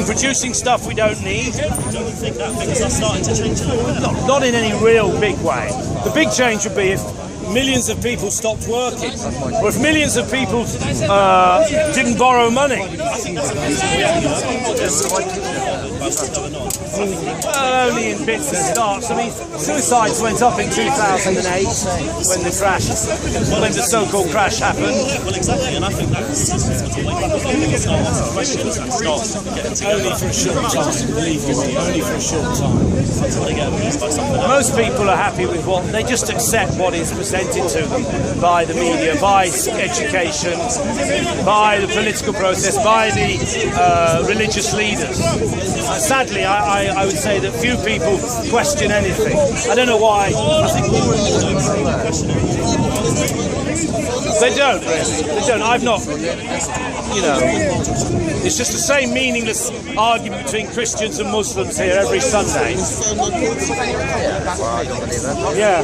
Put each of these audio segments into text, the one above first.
producing stuff we don't need. I don't think that things are starting to change. Not in any real big way. The big change would be if millions of people stopped working, or if millions of people didn't borrow money. Well, only in bits and starts. I mean, suicides went up in 2008 when the crash, when the so-called crash happened. Well, exactly, and I think that's only for a short time, believe me, only for a short time. Most people are happy with what they just accept what is presented to them by the media, by education, by the political process, by the religious leaders. Sadly, I would say that few people question anything. I don't know why. I think they don't really. They don't. I've not. You know, it's just the same meaningless argument between Christians and Muslims here every Sunday. Yeah.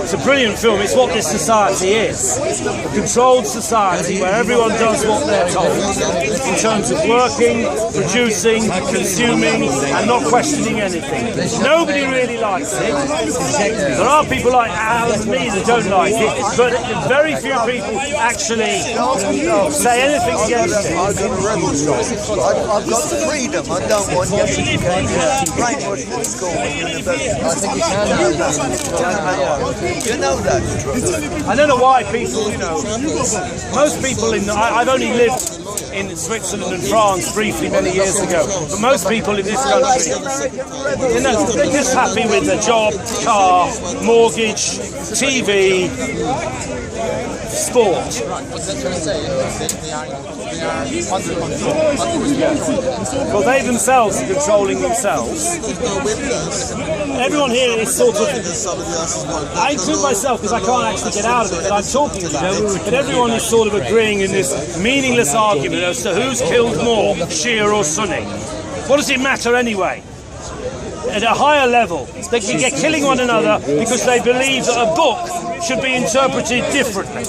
It's a brilliant film. It's what this society is. A controlled society where everyone does what they're told in terms of working, producing, consuming, and not questioning anything. Nobody really likes it. There are people like Al and me that don't like it, but very few people actually say anything against it. I've got a rebel job. I've got freedom. I don't want you to brainwash at school. I think you can know that. You know that's true. I don't know why people, you know, most people I've only lived in Switzerland and France briefly many years ago, but most people in this country, you know, they're just happy with a job, car, mortgage, TV, sport. Well, they themselves are controlling themselves. Everyone here is sort of, I include myself because I can't actually get out of it, but I'm talking about it, but everyone is sort of agreeing in this meaningless argument as to who's killed more, Shia or Sunni. What does it matter anyway? At a higher level, they can get killing one another because they believe that a book should be interpreted differently.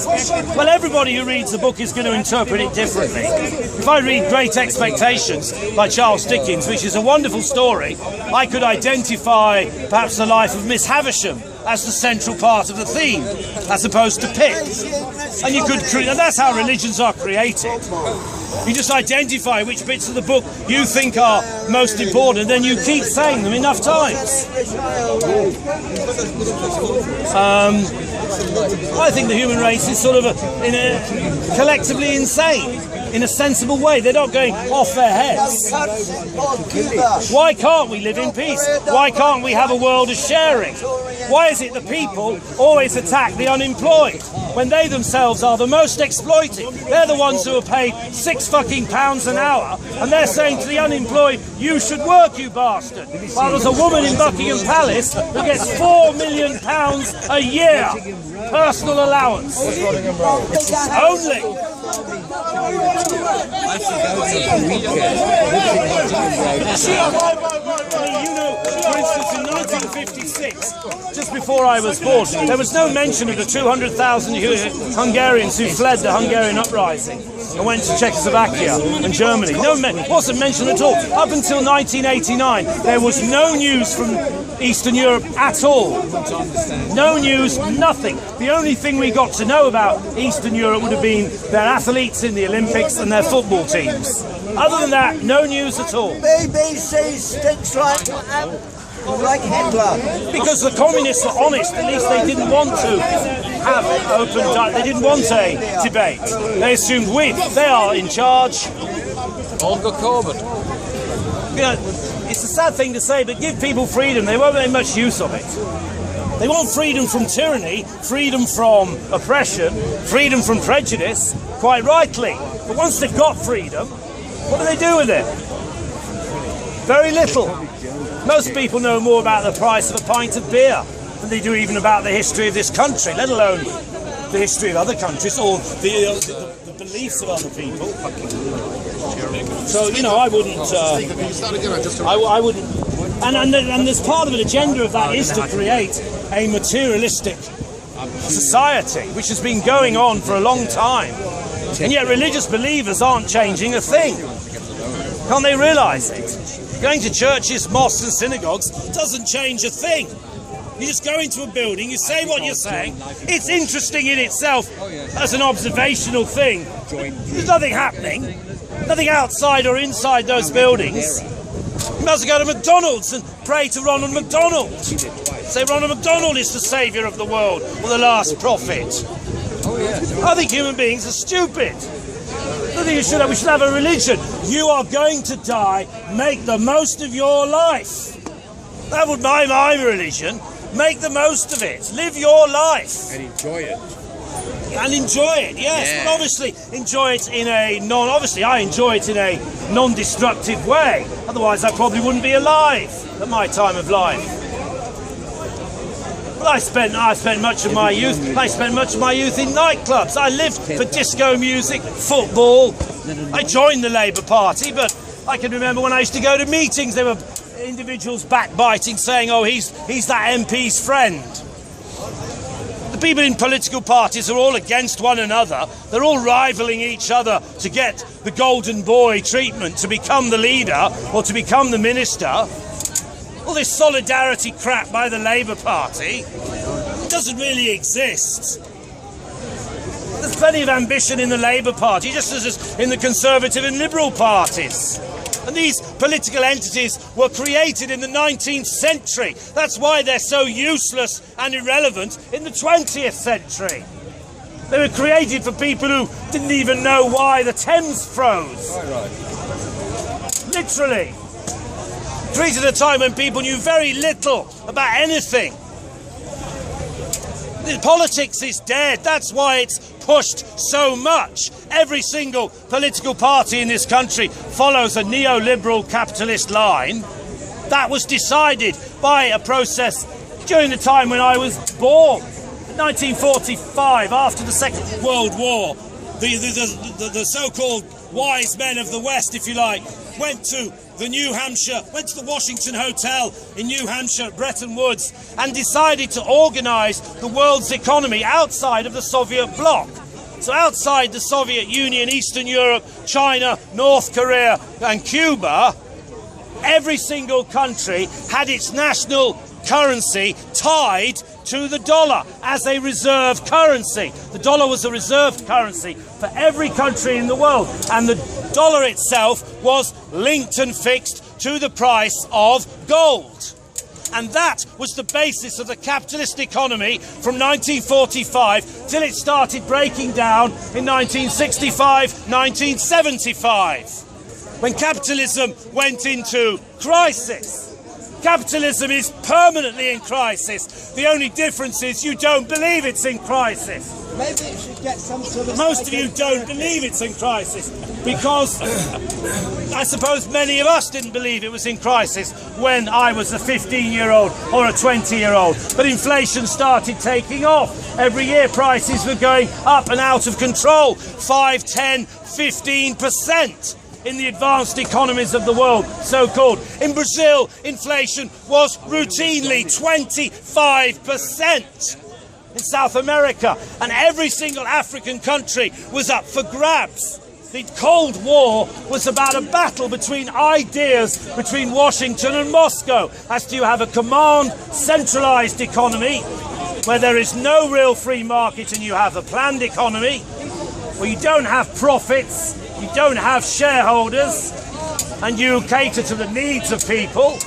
Well, everybody who reads a book is going to interpret it differently. If I read Great Expectations by Charles Dickens, which is a wonderful story, I could identify perhaps the life of Miss Havisham as the central part of the theme, as opposed to Pip. And you could create, and that's how religions are created. You just identify which bits of the book you think are most important, then you keep saying them enough times. I think the human race is sort of collectively insane, in a sensible way. They're not going off their heads. Why can't we live in peace? Why can't we have a world of sharing? Why is it the people always attack the unemployed when they themselves are the most exploited? They're the ones who are paid £6 fucking an hour, and they're saying to the unemployed, you should work, you bastard. While there's a woman in Buckingham Palace who gets £4 million a year personal allowance. Only. You know, for instance, in 1956, just before I was born, there was no mention of the 200,000 Hungarians who fled the Hungarian uprising and went to Czechoslovakia and Germany. Wasn't mentioned at all. Up until 1989, there was no news from Eastern Europe at all. No news, nothing. The only thing we got to know about Eastern Europe would have been their athletes in the Olympics and their football teams. Other than that, no news at all. BBC stinks like Hitler. Because the communists were honest, at least they didn't want to have open, they didn't want a debate. They assumed they are in charge. Olga Corbett. You know, it's a sad thing to say, but give people freedom, they won't make much use of it. They want freedom from tyranny, freedom from oppression, freedom from prejudice, quite rightly. But once they've got freedom, what do they do with it? Very little. Most people know more about the price of a pint of beer than they do even about the history of this country, let alone the history of other countries or the beliefs of other people. So, you know, I wouldn't... I wouldn't... And there's part of an agenda of that is to create a materialistic society, which has been going on for a long time. And yet religious believers aren't changing a thing. Can't they realise it? Going to churches, mosques and synagogues doesn't change a thing. You just go into a building, you say what you're saying. It's interesting in itself as an observational thing. There's nothing happening, nothing outside or inside those buildings. You must go to McDonald's and pray to Ronald McDonald. Say Ronald McDonald is the saviour of the world or the last prophet. I think human beings are stupid. I think we should have a religion. You are going to die, make the most of your life. That would be my religion. Make the most of it. Live your life. And enjoy it. And enjoy it, yes. Yeah. But obviously enjoy it in a obviously I enjoy it in a non-destructive way. Otherwise I probably wouldn't be alive at my time of life. Well, I spent much of my youth in nightclubs. I lived for disco music, football. I joined the Labour Party, but I can remember when I used to go to meetings, there were individuals backbiting, saying, "Oh, he's that MP's friend." The people in political parties are all against one another. They're all rivaling each other to get the golden boy treatment, to become the leader or to become the minister. All this solidarity crap by the Labour Party doesn't really exist. There's plenty of ambition in the Labour Party, just as in the Conservative and Liberal parties. And these political entities were created in the 19th century. That's why they're so useless and irrelevant in the 20th century. They were created for people who didn't even know why the Thames froze. Literally. Created at a time when people knew very little about anything. Politics is dead. That's why it's pushed so much. Every single political party in this country follows a neoliberal capitalist line. That was decided by a process during the time when I was born. 1945, after the Second World War, the so-called wise men of the West, if you like, went to the Washington Hotel in New Hampshire, Bretton Woods, and decided to organise the world's economy outside of the Soviet bloc. So outside the Soviet Union, Eastern Europe, China, North Korea and Cuba, every single country had its national currency tied to the dollar as a reserve currency. The dollar was a reserve currency for every country in the world, and the dollar itself was linked and fixed to the price of gold. And that was the basis of the capitalist economy from 1945 till it started breaking down in 1965, 1975, when capitalism went into crisis. Capitalism is permanently in crisis. The only difference is you don't believe it's in crisis. Maybe it should get some sort of... Most of you don't believe it's in crisis because I suppose many of us didn't believe it was in crisis when I was a 15-year-old or a 20-year-old. But inflation started taking off. Every year prices were going up and out of control. 5, 10, 15%. In the advanced economies of the world, so-called. In Brazil, inflation was routinely 25%. In South America, and every single African country was up for grabs. The Cold War was about a battle between ideas between Washington and Moscow as to have a command, centralised economy where there is no real free market and you have a planned economy where you don't have profits, you don't have shareholders, and you cater to the needs of people,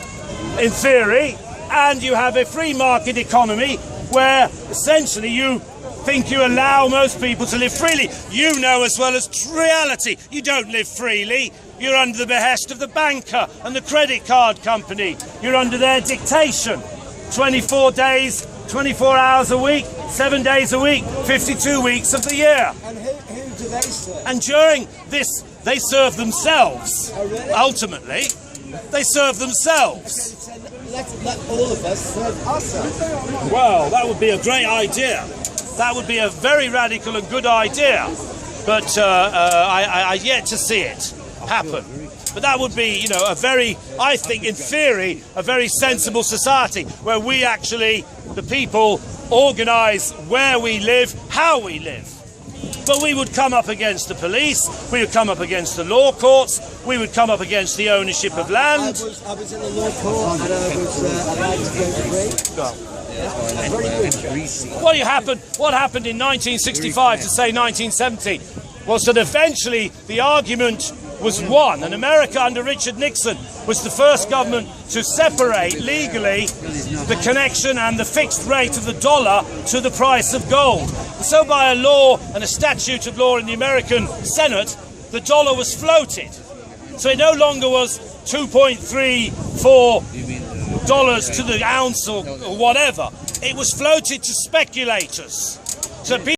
in theory, and you have a free market economy where essentially you think you allow most people to live freely. You know as well as reality, you don't live freely. You're under the behest of the banker and the credit card company. You're under their dictation. 24 days, 24 hours a week, 7 days a week, 52 weeks of the year. And who do they serve? And during this, they serve themselves. Oh, really? Ultimately, they serve themselves. Let all of us serve ourselves. Well, that would be a great idea. That would be a very radical and good idea. But I yet to see it happen. But that would be, a very, I think, in theory, a very sensible society where we actually, the people, organise where we live, how we live. But we would come up against the police, we would come up against the law courts, we would come up against the ownership of land. I was in the law court and I was allowed to go to What happened in 1965 to say 1970 was that eventually the argument was won, and America under Richard Nixon was the first government to separate legally the connection and the fixed rate of the dollar to the price of gold. And so by a law and a statute of law in the American Senate, the dollar was floated. So it no longer was $2.34 to the ounce or whatever. It was floated to speculators. So people